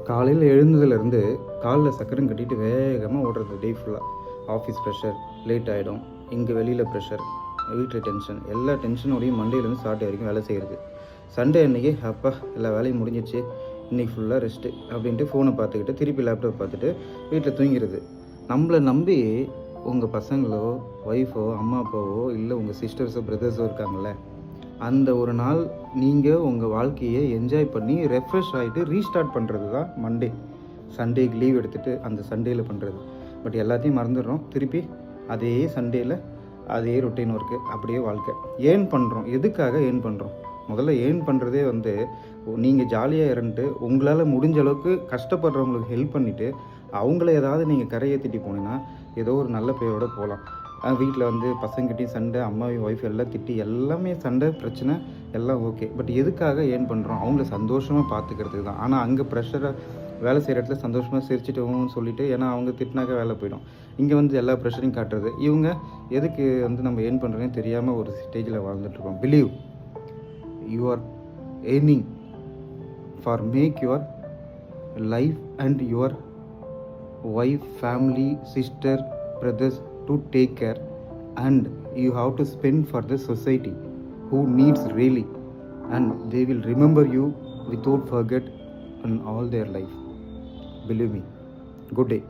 காலையில் எழுந்ததுலேருந்து காலில் சக்கரம் கட்டிட்டு வேகமாக ஓடுறது டே ஃபுல்லாக. ஆஃபீஸ் ப்ரெஷர், லேட் ஆகிடும், இங்கே வெளியில் ப்ரெஷர், வீட்டில் டென்ஷன், எல்லா டென்ஷனோடையும் மண்டேலேருந்து சாட்டர்டே வரைக்கும் வேலை செய்கிறது. சண்டே அன்றைக்கி அப்பா எல்லா வேலையும் முடிஞ்சிச்சு, இன்றைக்கி ஃபுல்லாக ரெஸ்ட்டு அப்படின்ட்டு ஃபோனை பார்த்துக்கிட்டு திருப்பி லேப்டாப் பார்த்துட்டு வீட்டில் தூங்கிடுது. நம்மளை நம்பி உங்கள் பசங்களோ, ஒய்ஃபோ, அம்மா அப்பாவோ, இல்லை உங்கள் சிஸ்டர்ஸோ, பிரதர்ஸோ இருக்காங்கள்ல, அந்த ஒரு நாள் நீங்கள் உங்கள் வாழ்க்கையை என்ஜாய் பண்ணி ரெஃப்ரெஷ் ஆகிட்டு ரீஸ்டார்ட் பண்ணுறது தான் மண்டே. சண்டேக்கு லீவ் எடுத்துகிட்டு அந்த சண்டேயில் பண்ணுறது. பட் எல்லாத்தையும் மறந்துடுறோம். திருப்பி அதே சண்டேயில் அதே ரொட்டீன் ஒர்க்கு, அப்படியே வாழ்க்கை. ஏர்ன் பண்ணுறோம். எதுக்காக ஏர்ன் பண்ணுறோம்? முதல்ல ஏர்ன் பண்ணுறதே நீங்கள் ஜாலியாக இருந்துட்டு உங்களால் முடிஞ்ச அளவுக்கு கஷ்டப்படுறவங்களுக்கு ஹெல்ப் பண்ணிவிட்டு அவங்கள ஏதாவது நீங்கள் கரையேற்றிட்டு போனீங்கன்னா ஏதோ ஒரு நல்ல பேரோடு போகலாம். வீட்டில் பசங்கிட்டையும் சண்டை, அம்மாவையும் ஒய்ஃப் எல்லாம் திட்டி எல்லாமே சண்டை, பிரச்சனை எல்லாம் ஓகே. பட் எதுக்காக ஏர்ன் பண்ணுறோம்? அவங்கள சந்தோஷமாக பார்த்துக்கிறதுக்கு தான். ஆனால் அங்கே ப்ரெஷராக வேலை செய்கிற இடத்துல சந்தோஷமாக சிரிச்சிட்டுவும் சொல்லிவிட்டு, ஏன்னா அவங்க திட்டினாக்க வேலை போயிடும். இங்கே எல்லா ப்ரெஷரையும் காட்டுறது. இவங்க எதுக்கு நம்ம ஏர்ன் பண்ணுறதுன்னு தெரியாமல் ஒரு ஸ்டேஜில் வாழ்ந்துட்டுருக்கோம். Believe you are aiming for make your life and your wife, family, sister, brothers to take care, and you have to spend for the society who needs really, and they will remember you without forget in all their life. Believe me. Good day.